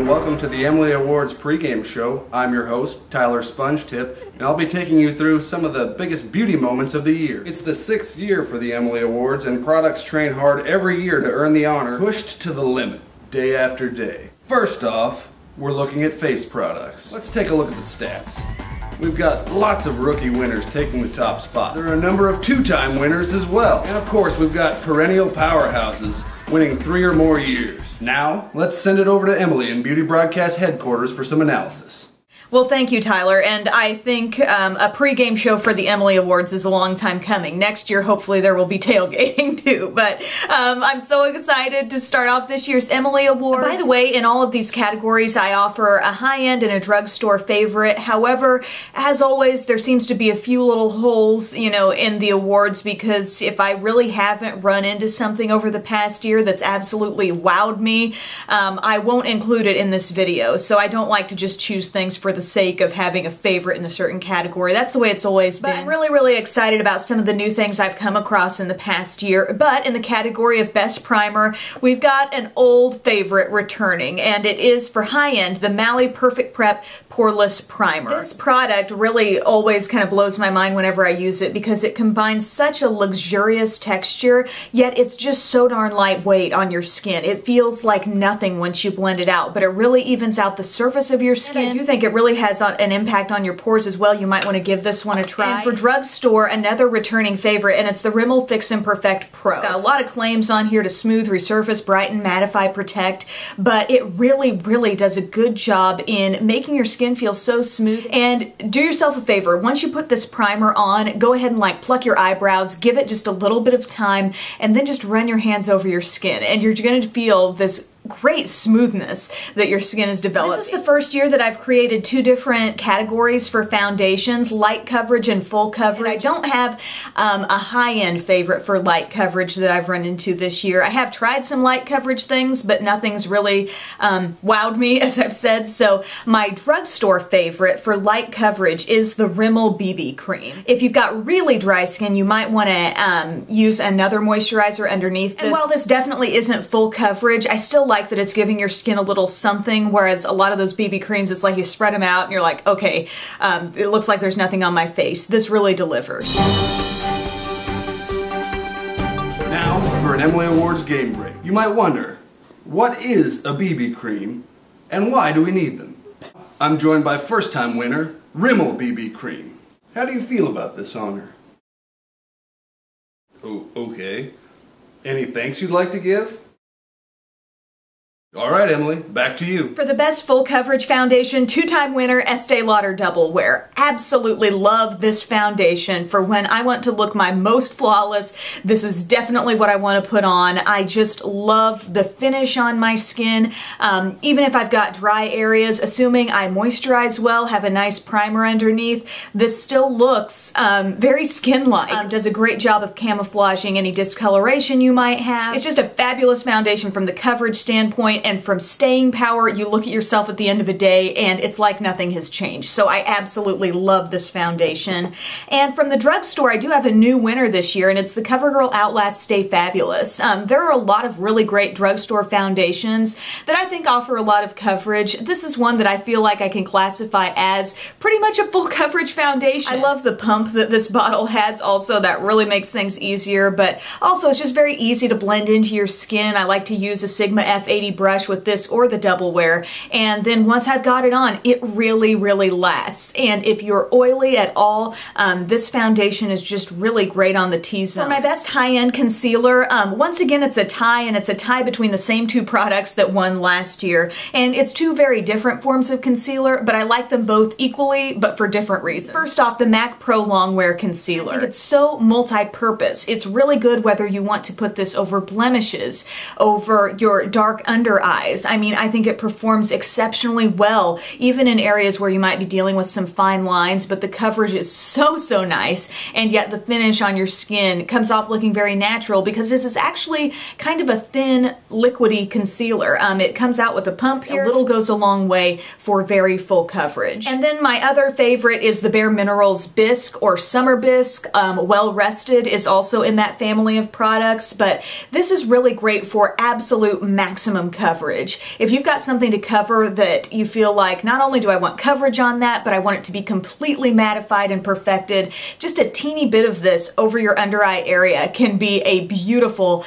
and welcome to the Emily Awards pregame show. I'm your host, Tyler Spongetip, and I'll be taking you through some of the biggest beauty moments of the year. It's the 6th year for the Emily Awards, and products train hard every year to earn the honor, pushed to the limit, day after day. First off, we're looking at face products. Let's take a look at the stats. We've got lots of rookie winners taking the top spot. There are a number of two-time winners as well. And of course, we've got perennial powerhouses winning 3 or more years. Now, let's send it over to Emily in Beauty Broadcast headquarters for some analysis. Well, thank you, Tyler, and I think a pregame show for the Emily Awards is a long time coming. Next year, hopefully, there will be tailgating too, but I'm so excited to start off this year's Emily Awards. By the way, in all of these categories, I offer a high-end and a drugstore favorite. However, as always, there seems to be a few little holes, you know, in the awards, because if I really haven't run into something over the past year that's absolutely wowed me, I won't include it in this video. So I don't like to just choose things for the sake of having a favorite in a certain category. That's the way it's always been. But I'm really excited about some of the new things I've come across in the past year. But in the category of Best Primer, we've got an old favorite returning, and it is for high-end, the Maybelline Perfect Prep Poreless Primer. This product really always kind of blows my mind whenever I use it because it combines such a luxurious texture, yet it's just so darn lightweight on your skin. It feels like nothing once you blend it out, but it really evens out the surface of your skin. And I do think it really has an impact on your pores as well. You might want to give this one a try. And for drugstore, another returning favorite, and it's the Rimmel Fix Perfect Pro. It's got a lot of claims on here to smooth, resurface, brighten, mattify, protect, but it really does a good job in making your skin feel so smooth. And do yourself a favor, once you put this primer on, go ahead and like pluck your eyebrows, give it just a little bit of time, and then just run your hands over your skin, and you're going to feel this great smoothness that your skin is developing. This is the first year that I've created 2 different categories for foundations, light coverage and full coverage. And I don't have a high-end favorite for light coverage that I've run into this year. I have tried some light coverage things, but nothing's really wowed me, as I've said. So my drugstore favorite for light coverage is the Rimmel BB Cream. If you've got really dry skin, you might want to use another moisturizer underneath this. And while this definitely isn't full coverage, I still like that it's giving your skin a little something, whereas a lot of those BB creams, it's like you spread them out and you're like, okay, it looks like there's nothing on my face. This really delivers. Now for an Emily Awards game break. You might wonder, what is a BB cream and why do we need them? I'm joined by first-time winner, Rimmel BB Cream. How do you feel about this honor? Oh, okay. Any thanks you'd like to give? All right, Emily, back to you. For the best full coverage foundation, 2-time winner, Estee Lauder Double Wear. Absolutely love this foundation for when I want to look my most flawless. This is definitely what I want to put on. I just love the finish on my skin. Even if I've got dry areas, assuming I moisturize well, have a nice primer underneath, this still looks very skin-like. Does a great job of camouflaging any discoloration you might have. It's just a fabulous foundation from the coverage standpoint. And from staying power, you look at yourself at the end of a day and it's like nothing has changed. So I absolutely love this foundation. And from the drugstore, I do have a new winner this year, and it's the CoverGirl Outlast Stay Fabulous. There are a lot of really great drugstore foundations that I think offer a lot of coverage. This is one that I feel like I can classify as pretty much a full coverage foundation. I love the pump that this bottle has also. That really makes things easier, but also it's just very easy to blend into your skin. I like to use a Sigma F80 brush with this or the Double Wear, and then once I've got it on, it really lasts. And if you're oily at all, this foundation is just really great on the T-zone. For my best high-end concealer, once again it's a tie, and it's a tie between the same 2 products that won last year, and it's 2 very different forms of concealer, but I like them both equally, but for different reasons. First off, the MAC Pro Longwear Concealer. I think it's so multi-purpose. It's really good whether you want to put this over blemishes, over your dark under eyes. I mean, I think it performs exceptionally well, even in areas where you might be dealing with some fine lines, but the coverage is so nice, and yet the finish on your skin comes off looking very natural because this is actually kind of a thin, liquidy concealer. It comes out with a pump here. A little goes a long way for very full coverage. And then my other favorite is the Bare Minerals Bisque or Summer Bisque. Well Rested is also in that family of products, but this is really great for absolute maximum coverage. coverage. If you've got something to cover that you feel like, not only do I want coverage on that, but I want it to be completely mattified and perfected, just a teeny bit of this over your under eye area can be a beautiful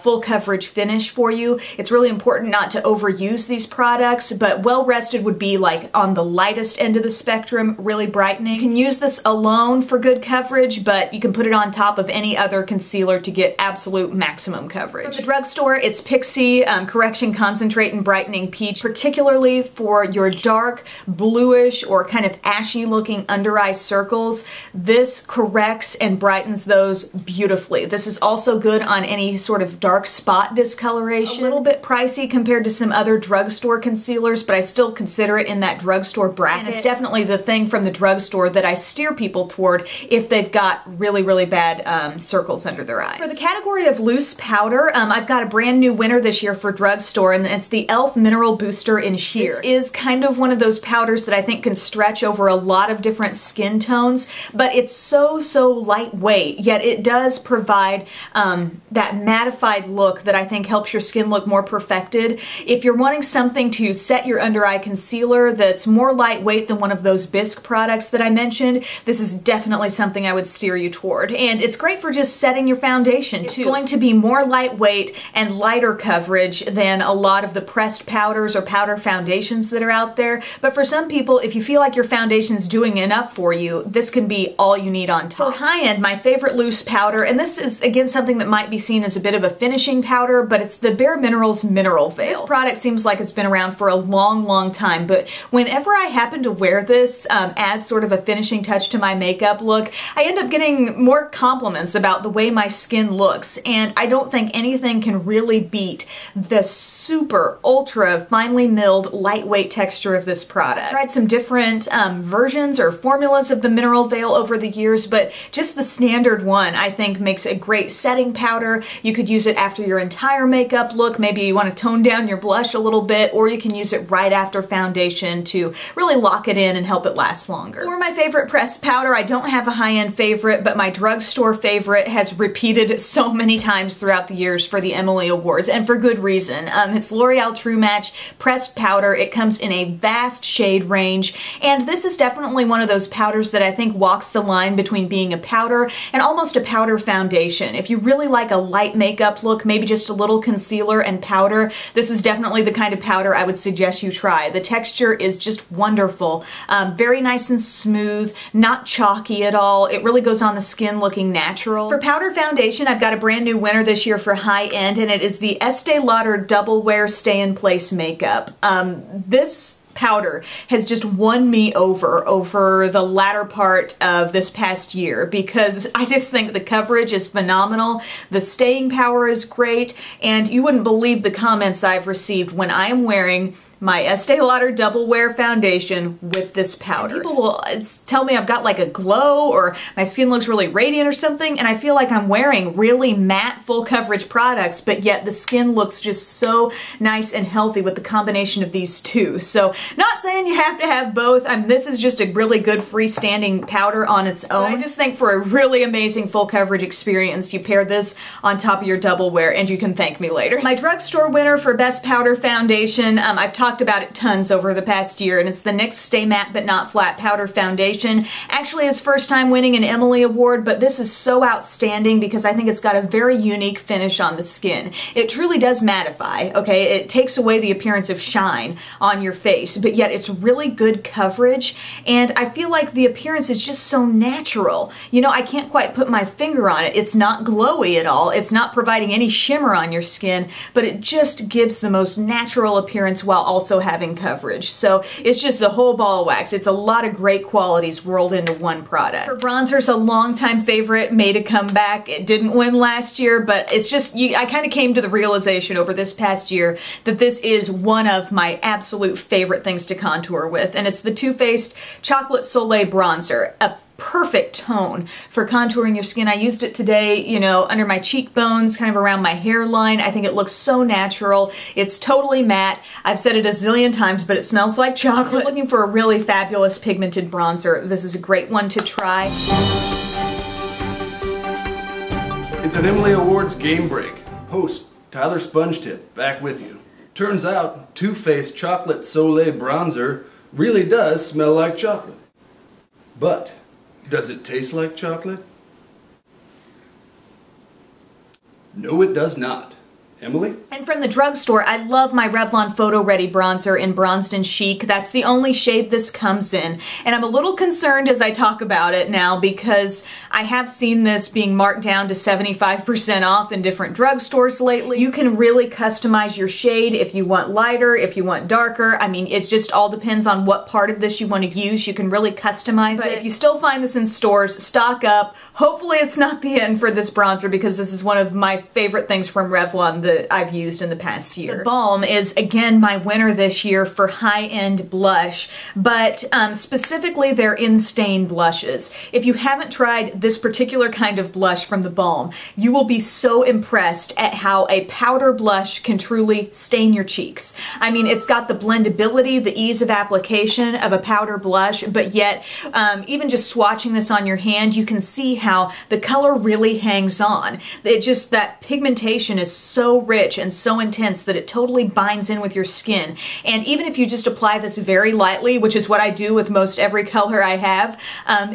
full coverage finish for you. It's really important not to overuse these products, but well rested would be like on the lightest end of the spectrum, really brightening. You can use this alone for good coverage, but you can put it on top of any other concealer to get absolute maximum coverage. From the drugstore, it's Pixi Correction Concentrate and Brightening Peach, particularly for your dark, bluish, or kind of ashy looking under eye circles. This corrects and brightens those beautifully. This is also good on any sort of dark spot discoloration. A little bit pricey compared to some other drugstore concealers, but I still consider it in that drugstore bracket. And it's definitely the thing from the drugstore that I steer people toward if they've got really, really bad circles under their eyes. For the category of loose powder, I've got a brand new winner this year for drugstore, and it's the e.l.f. Mineral Booster in Sheer. This is kind of one of those powders that I think can stretch over a lot of different skin tones, but it's so lightweight, yet it does provide that mattified look that I think helps your skin look more perfected. If you're wanting something to set your under eye concealer that's more lightweight than one of those Bisque products that I mentioned, this is definitely something I would steer you toward. And it's great for just setting your foundation too. It's going to be more lightweight and lighter coverage than a lot of the pressed powders or powder foundations that are out there. But for some people, if you feel like your foundation's doing enough for you, this can be all you need on top. For high end, my favorite loose powder, and this is again something that might be seen as a bit of a finishing powder, but it's the Bare Minerals Mineral Veil. This product seems like it's been around for a long time, but whenever I happen to wear this as sort of a finishing touch to my makeup look, I end up getting more compliments about the way my skin looks, and I don't think anything can really beat the super ultra finely milled lightweight texture of this product. I've tried some different versions or formulas of the Mineral Veil over the years, but just the standard one I think makes a great setting powder. You could use it after your entire makeup look. Maybe you want to tone down your blush a little bit, or you can use it right after foundation to really lock it in and help it last longer. For my favorite pressed powder, I don't have a high-end favorite, but my drugstore favorite has repeated so many times throughout the years for the Emily Awards, and for good reason. It's L'Oreal True Match Pressed Powder. It comes in a vast shade range, and this is definitely one of those powders that I think walks the line between being a powder and almost a powder foundation. If you really like a light makeup look, maybe just a little concealer and powder, this is definitely the kind of powder I would suggest you try. The texture is just wonderful. Very nice and smooth, not chalky at all. It really goes on the skin looking natural. For powder foundation, I've got a brand new winner this year for high end, and it is the Estee Lauder Double Wear Stay in Place Makeup. This powder has just won me over the latter part of this past year, because I just think the coverage is phenomenal, the staying power is great, and you wouldn't believe the comments I've received when I am wearing my Estee Lauder Double Wear Foundation with this powder. And people will tell me I've got like a glow, or my skin looks really radiant or something, and I feel like I'm wearing really matte full coverage products, but yet the skin looks just so nice and healthy with the combination of these two. So not saying you have to have both. This is just a really good freestanding powder on its own. But I just think for a really amazing full coverage experience, you pair this on top of your Double Wear and you can thank me later. My drugstore winner for Best Powder Foundation, I've talked about it tons over the past year, and it's the NYX Stay Matte But Not Flat Powder Foundation. Actually, it's first time winning an Emily Award, but this is so outstanding because I think it's got a very unique finish on the skin. It truly does mattify, okay? It takes away the appearance of shine on your face, but yet it's really good coverage, and I feel like the appearance is just so natural. You know, I can't quite put my finger on it. It's not glowy at all. It's not providing any shimmer on your skin, but it just gives the most natural appearance while also having coverage. So it's just the whole ball of wax. It's a lot of great qualities rolled into one product. For bronzers, a longtime favorite made a comeback. It didn't win last year, but it's just, I kind of came to the realization over this past year that this is one of my absolute favorite things to contour with, and it's the Too Faced Chocolate Soleil Bronzer. A perfect tone for contouring your skin. I used it today, you know, under my cheekbones, kind of around my hairline. I think it looks so natural. It's totally matte. I've said it a zillion times, but it smells like chocolate. If you're looking for a really fabulous pigmented bronzer, this is a great one to try. It's an Emily Awards game break. Host Tyler Sponge Tip back with you. Turns out, Too Faced Chocolate Soleil Bronzer really does smell like chocolate. But, does it taste like chocolate? No, it does not. Emily? And from the drugstore, I love my Revlon PhotoReady bronzer in Bronzed and Chic. That's the only shade this comes in. And I'm a little concerned as I talk about it now because I have seen this being marked down to 75% off in different drugstores lately. You can really customize your shade if you want lighter, if you want darker. I mean, it just all depends on what part of this you want to use. You can really customize it. If you still find this in stores, stock up. Hopefully it's not the end for this bronzer because this is one of my favorite things from Revlon that I've used in the past year. The Balm is again my winner this year for high-end blush, but specifically their Instain blushes. If you haven't tried this particular kind of blush from the Balm, you will be so impressed at how a powder blush can truly stain your cheeks. I mean, it's got the blendability, the ease of application of a powder blush, but yet even just swatching this on your hand, you can see how the color really hangs on. That pigmentation is so rich and so intense that it totally binds in with your skin. And even if you just apply this very lightly, which is what I do with most every color I have,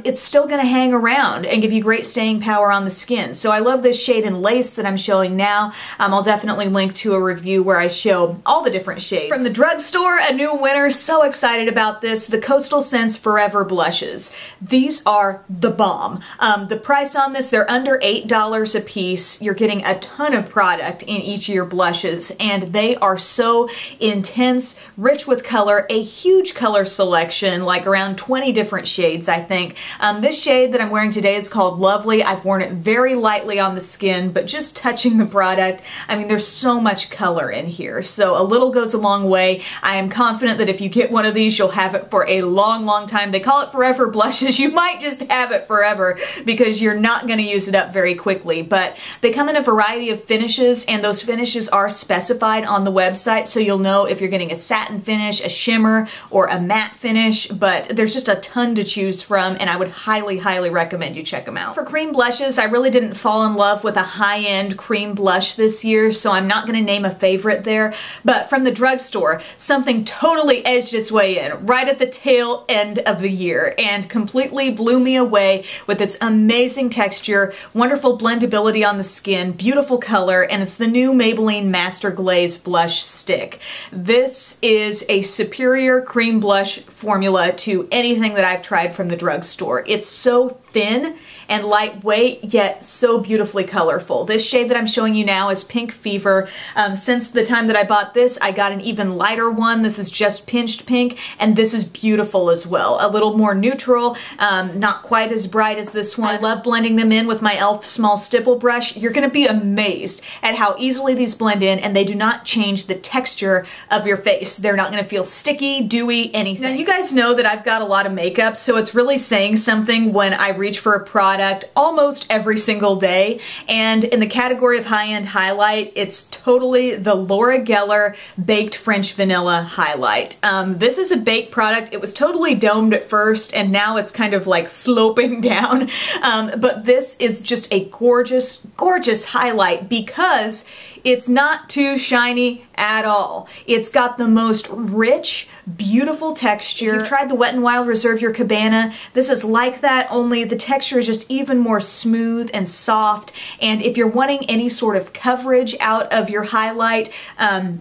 it's still going to hang around and give you great staying power on the skin. So I love this shade in Lace that I'm showing now. I'll definitely link to a review where I show all the different shades. From the drugstore, a new winner. So excited about this. The Coastal Scents Forever Blushes. These are the bomb. The price on this, they're under $8 a piece. You're getting a ton of product in each of your blushes, and they are so intense, rich with color, a huge color selection, like around 20 different shades, I think. This shade that I'm wearing today is called Lovely. I've worn it very lightly on the skin, but just touching the product, I mean, there's so much color in here, so a little goes a long way. I am confident that if you get one of these, you'll have it for a long, long time. They call it forever blushes. You might just have it forever because you're not going to use it up very quickly, but they come in a variety of finishes, and those finishes are specified on the website, so you'll know if you're getting a satin finish, a shimmer, or a matte finish, but there's just a ton to choose from, and I would highly, highly recommend you check them out. For cream blushes, I really didn't fall in love with a high-end cream blush this year, so I'm not going to name a favorite there, but from the drugstore, something totally edged its way in, right at the tail end of the year, and completely blew me away with its amazing texture, wonderful blendability on the skin, beautiful color, and it's the new Maybelline Master Glaze Blush Stick. This is a superior cream blush formula to anything that I've tried from the drugstore. It's so thin and lightweight, yet so beautifully colorful. This shade that I'm showing you now is Pink Fever. Since the time that I bought this, I got an even lighter one. This is just Pinched Pink, and this is beautiful as well. A little more neutral, not quite as bright as this one. I love blending them in with my e.l.f. small stipple brush. You're gonna be amazed at how easily these blend in, and they do not change the texture of your face. They're not gonna feel sticky, dewy, anything. Now, you guys know that I've got a lot of makeup, so it's really saying something when I reach for a product almost every single day, and in the category of high-end highlight, it's totally the Laura Geller Baked French Vanilla Highlight. This is a baked product. It was totally domed at first, and now it's kind of like sloping down, but this is just a gorgeous, gorgeous highlight because it's not too shiny at all. It's got the most rich, beautiful texture. If you've tried the Wet n Wild Reserve Your Cabana, this is like that, only the texture is just even more smooth and soft, and if you're wanting any sort of coverage out of your highlight,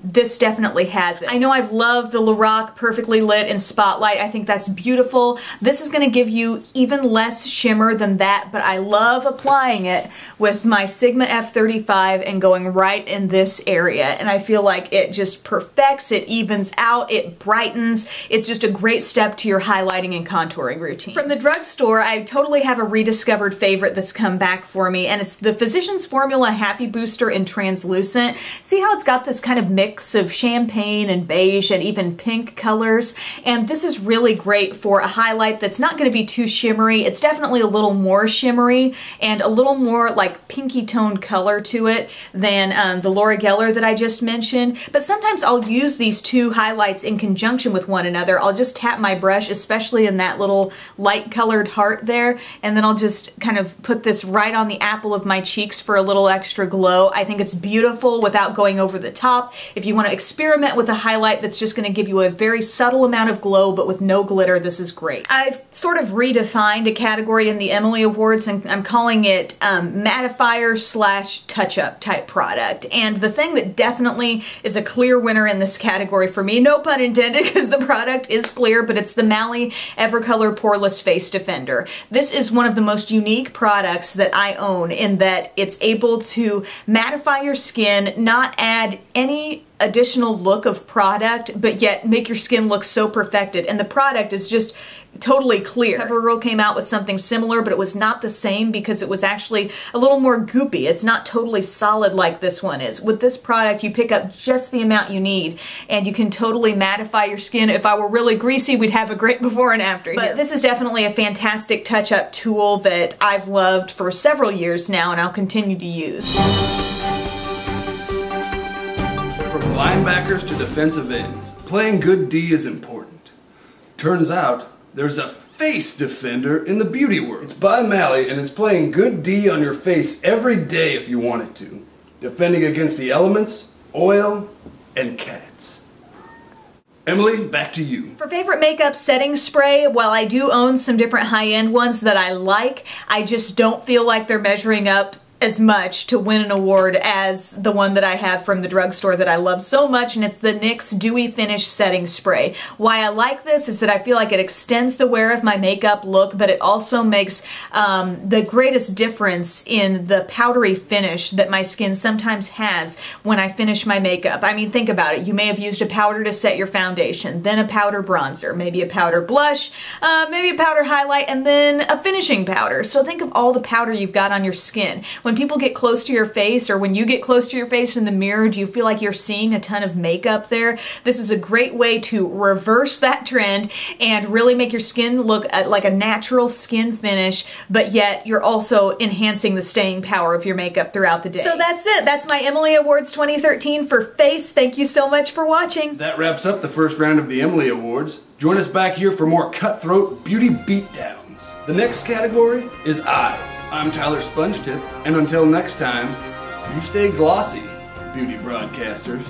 this definitely has it. I know I've loved the Lorac Perfectly Lit in Spotlight. I think that's beautiful. This is going to give you even less shimmer than that, but I love applying it with my Sigma F35 and going right in this area, and I feel like it just perfects, it evens out, it brightens. It's just a great step to your highlighting and contouring routine. From the drugstore, I totally have a rediscovered favorite that's come back for me, and it's the Physicians Formula Happy Booster in Translucent. See how it's got this kind of mix of champagne and beige and even pink colors, and this is really great for a highlight that's not going to be too shimmery. It's definitely a little more shimmery and a little more like pinky toned color to it than the Laura Geller that I just mentioned, but sometimes I'll use these two highlights in conjunction with one another. I'll just tap my brush, especially in that little light colored heart there, and then I'll just kind of put this right on the apple of my cheeks for a little extra glow. I think it's beautiful without going over the top. If you want to experiment with a highlight that's just going to give you a very subtle amount of glow but with no glitter, this is great. I've sort of redefined a category in the Emily Awards, and I'm calling it mattifier slash touch-up type product. And the thing that definitely is a clear winner in this category for me, no pun intended because the product is clear, but it's the Mally Evercolor Poreless Face Defender. This is one of the most unique products that I own in that it's able to mattify your skin, not add any additional look of product, but yet make your skin look so perfected. And the product is just totally clear. CoverGirl came out with something similar, but it was not the same because it was actually a little more goopy. It's not totally solid like this one is. With this product, you pick up just the amount you need, and you can totally mattify your skin. If I were really greasy, we'd have a great before and after here. But this is definitely a fantastic touch-up tool that I've loved for several years now, and I'll continue to use. From linebackers to defensive ends, playing good D is important. Turns out, there's a face defender in the beauty world. It's by Mally, and it's playing good D on your face every day if you want it to. Defending against the elements, oil, and cats. Emily, back to you. For favorite makeup setting spray, while I do own some different high-end ones that I like, I just don't feel like they're measuring up as much to win an award as the one that I have from the drugstore that I love so much, and it's the NYX Dewy Finish Setting Spray. Why I like this is that I feel like it extends the wear of my makeup look, but it also makes the greatest difference in the powdery finish that my skin sometimes has when I finish my makeup. I mean, think about it. You may have used a powder to set your foundation, then a powder bronzer, maybe a powder blush, maybe a powder highlight, and then a finishing powder. So think of all the powder you've got on your skin. When people get close to your face, or when you get close to your face in the mirror, do you feel like you're seeing a ton of makeup there? This is a great way to reverse that trend and really make your skin look like a natural skin finish, but yet you're also enhancing the staying power of your makeup throughout the day. So that's it. That's my Emily Awards 2013 for face. Thank you so much for watching. That wraps up the first round of the Emily Awards. Join us back here for more cutthroat beauty beatdowns. The next category is eyes. I'm Tyler Sponge Tip, and until next time, you stay glossy, beauty broadcasters.